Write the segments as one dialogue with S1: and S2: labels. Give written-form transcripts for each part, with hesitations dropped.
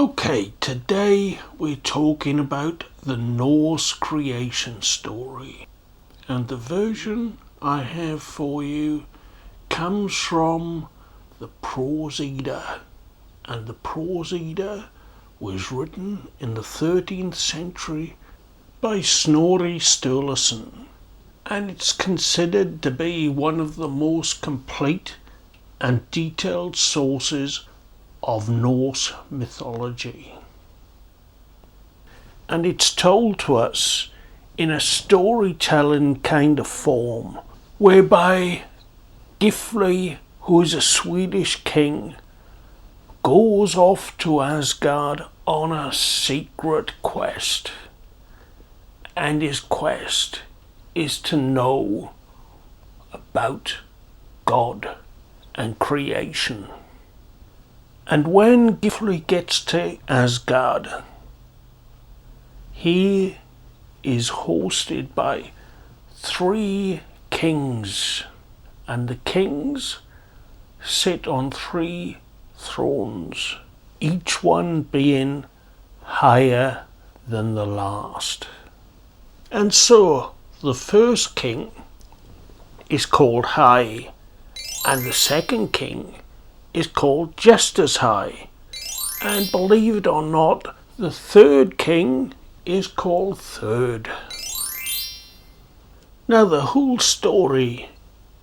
S1: Okay, today we're talking about the Norse creation story. And the version I have for you comes from the Prose Edda. And the Prose Edda was written in the 13th century by Snorri Sturluson. And it's considered to be one of the most complete and detailed sources of Norse mythology. And it's told to us in a storytelling kind of form, whereby Gifli, who is a Swedish king, goes off to Asgard on a secret quest. And his quest is to know about God and creation. And when Gifli gets to Asgard, he is hosted by 3 kings, and the kings sit on 3 thrones, each one being higher than the last. And so the first king is called High, and the second king is called just as high. And believe it or not, the third king is called Third. Now the whole story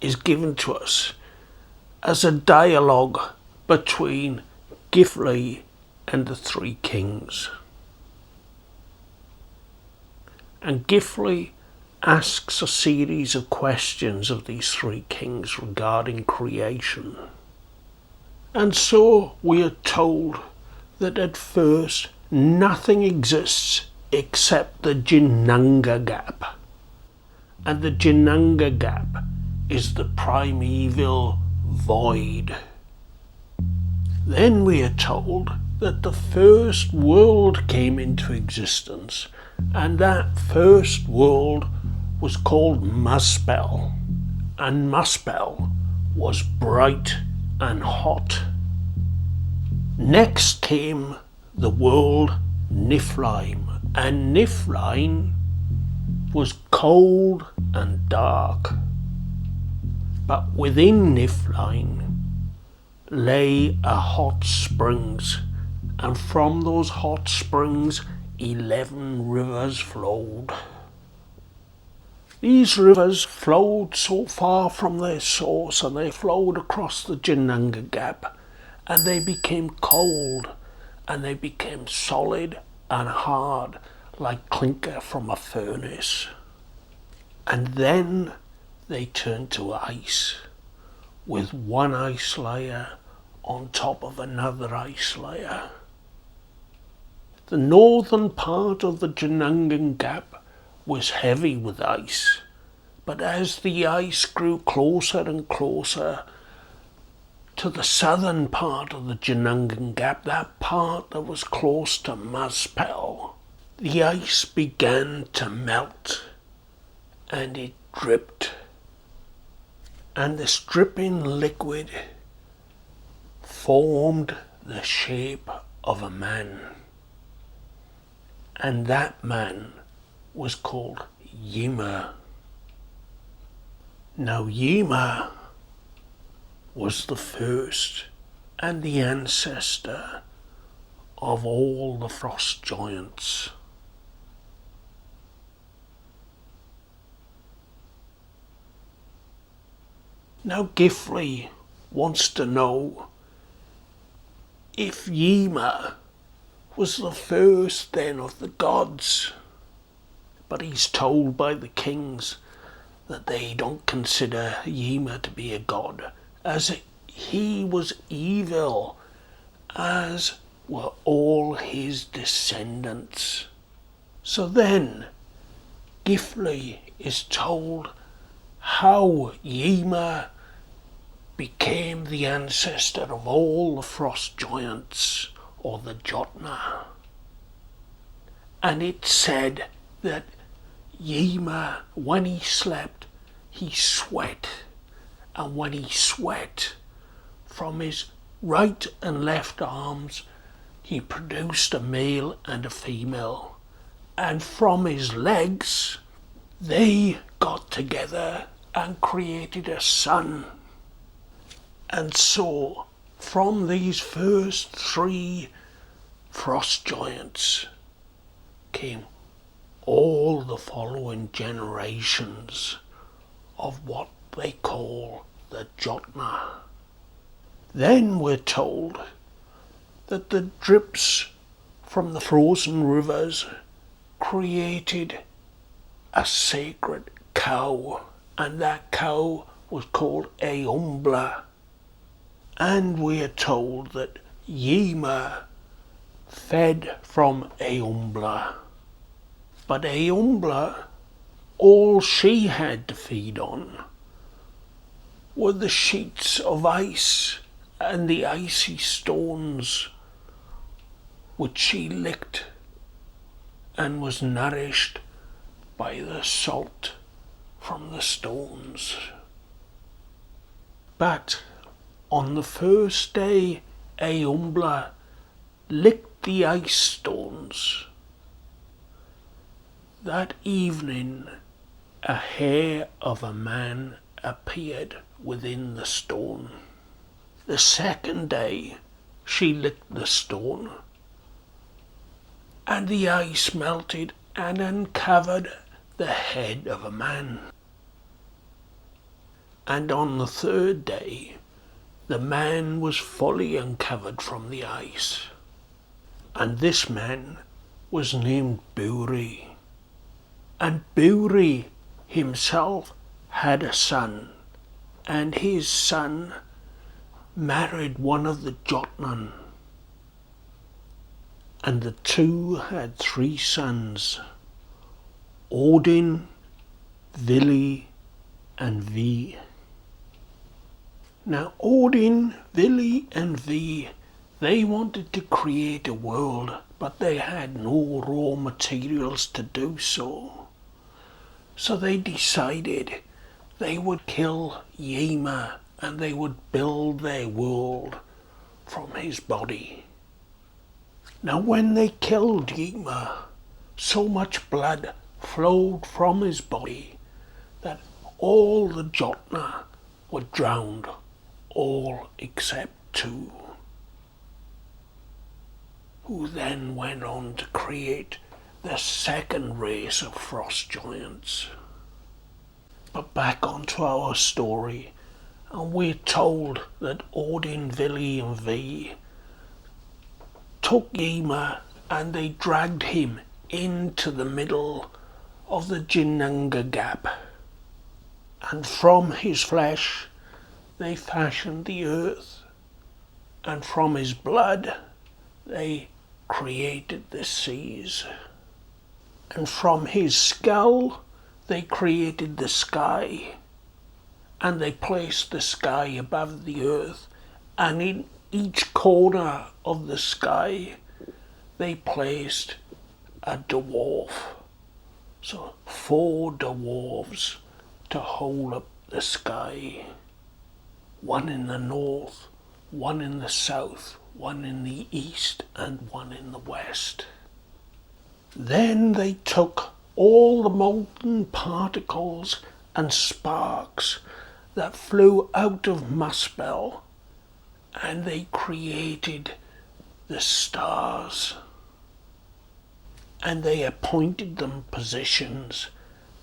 S1: is given to us as a dialogue between Gifli and the 3 kings. And Gifli asks a series of questions of these 3 kings regarding creation. And so we are told that at first nothing exists except the Ginnungagap. And the Ginnungagap is the primeval void. Then we are told that the first world came into existence, and that first world was called Muspell. And Muspell was bright and hot. Next came the world Niflheim, and Niflheim was cold and dark. But within Niflheim lay a hot springs, and from those hot springs 11 rivers flowed. These rivers flowed so far from their source, and they flowed across the Ginnungagap, and they became cold, and they became solid and hard like clinker from a furnace. And then they turned to ice, with one ice layer on top of another ice layer. The northern part of the Ginnungagap was heavy with ice, but as the ice grew closer and closer to the southern part of the Ginnungagap, that part that was close to Muspell, the ice began to melt, and it dripped. And this dripping liquid formed the shape of a man. And that man was called Ymir. Now Ymir was the first and the ancestor of all the frost giants. Now Gifli wants to know if Ymir was the first then of the gods. But he's told by the kings that they don't consider Ymir to be a god, as he was evil, as were all his descendants. So then Gifli is told how Ymir became the ancestor of all the frost giants, or the Jotnar. And it said that Ymir, when he slept, he sweat, and when he sweat, from his right and left arms, he produced a male and a female, and from his legs they got together and created a son. And so from these first 3 frost giants came all the following generations of what they call the Jotnar. Then we're told that the drips from the frozen rivers created a sacred cow, and that cow was called Eumbla. And we are told that Ymir fed from Eumbla. But Eumbla, all she had to feed on were the sheets of ice and the icy stones which she licked, and was nourished by the salt from the stones. But on the first day Eumbla licked the ice stones, that evening a hair of a man appeared within the stone. The second day she licked the stone, and the ice melted and uncovered the head of a man. And on the third day the man was fully uncovered from the ice, and this man was named Buri. And Buri himself had a son, and his son married one of the Jotnar. And the 2 had 3 sons, Odin, Vili, and Vi. Now Odin, Vili, and Vi, they wanted to create a world, but they had no raw materials to do so. So they decided they would kill Ymir and they would build their world from his body. Now when they killed Ymir, so much blood flowed from his body that all the Jotnar were drowned, all except 2, who then went on to create the second race of frost giants. But back onto our story, and we're told that Odin, Vili, and Vi took Ymir and they dragged him into the middle of the Ginnungagap, and from his flesh they fashioned the earth, and from his blood they created the seas, and from his skull they created the sky, and they placed the sky above the earth, and in each corner of the sky they placed a dwarf. So 4 dwarves to hold up the sky. 1 in the north, 1 in the south, 1 in the east, and 1 in the west. Then they took all the molten particles and sparks that flew out of Muspell, and they created the stars, and they appointed them positions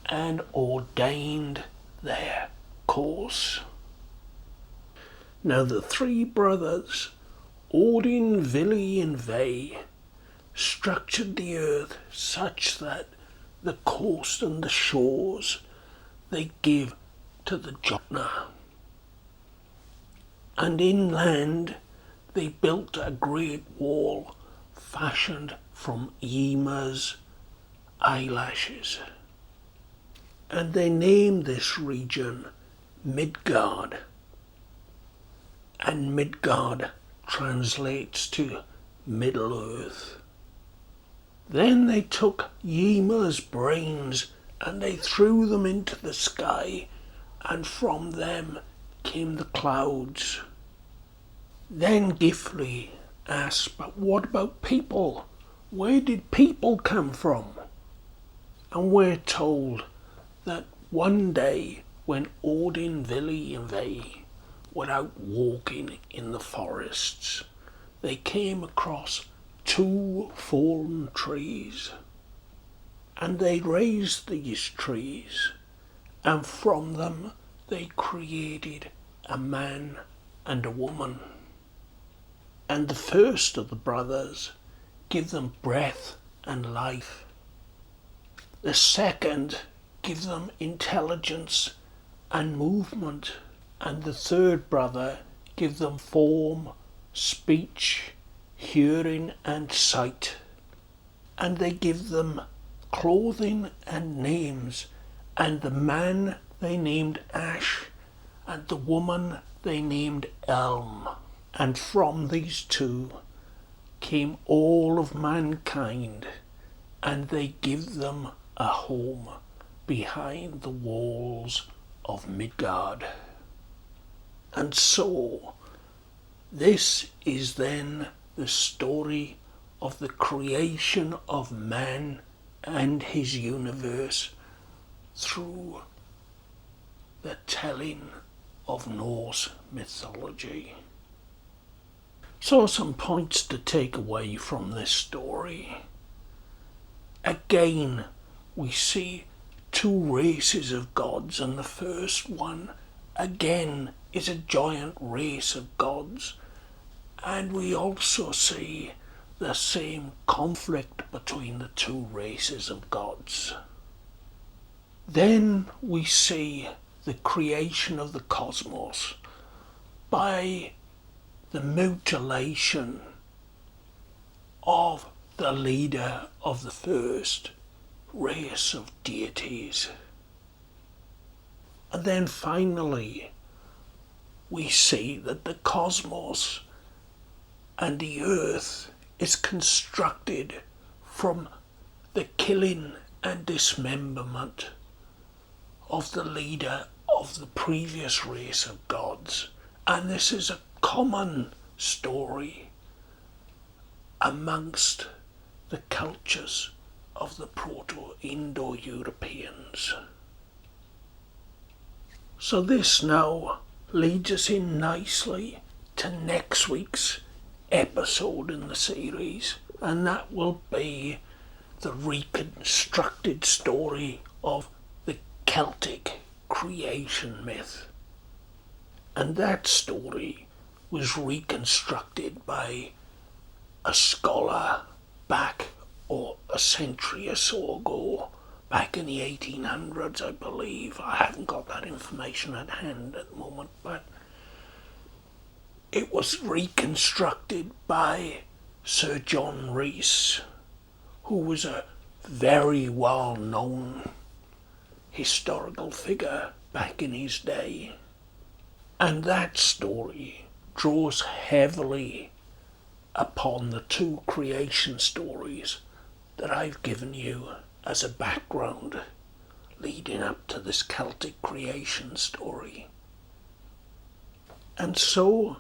S1: and ordained their course. Now the 3 brothers, Odin, Vili, and Ve, structured the earth such that the coast and the shores they give to the Jotnar. And inland they built a great wall fashioned from Ymir's eyelashes. And they named this region Midgard. And Midgard translates to Middle Earth. Then they took Ymir's brains and they threw them into the sky, and from them came the clouds. Then Gifli, asks, but what about people? Where did people come from? And we're told that one day when Odin, Vili and they were out walking in the forests, they came across 2 fallen trees. And they raised these trees, and from them they created a man and a woman. And the first of the brothers give them breath and life. The second give them intelligence and movement. And the third brother give them form, speech, hearing and sight. And they give them clothing and names. And the man they named Ash, and the woman they named Elm. And from these 2 came all of mankind, and they give them a home behind the walls of Midgard. And so, this is then the story of the creation of man and his universe through the telling of Norse mythology. So some points to take away from this story. Again, we see 2 races of gods, and the first one again is a giant race of gods, and we also see the same conflict between the 2 races of gods. Then we see the creation of the cosmos by the mutilation of the leader of the first race of deities. And then finally, we see that the cosmos and the earth is constructed from the killing and dismemberment of the leader of the previous race of gods. And this is a common story amongst the cultures of the Proto-Indo-Europeans. So this now leads us in nicely to next week's episode in the series, and that will be the reconstructed story of the Celtic creation myth. And that story was reconstructed by a scholar back, or a century or so ago, back in the 1800s, I believe. I haven't got that information at hand at the moment, but it was reconstructed by Sir John Rhys, who was a very well-known historical figure back in his day. And that story draws heavily upon the 2 creation stories that I've given you as a background leading up to this Celtic creation story. And so,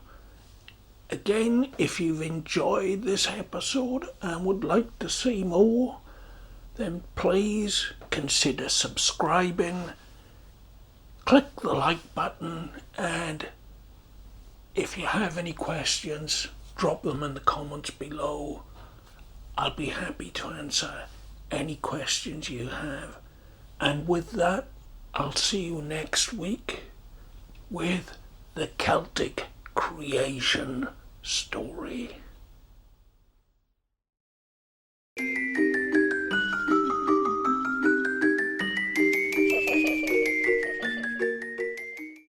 S1: again, if you've enjoyed this episode and would like to see more, then please consider subscribing, click the like button, and if you have any questions, drop them in the comments below. I'll be happy to answer any questions you have. And with that, I'll see you next week with the Celtic creation story.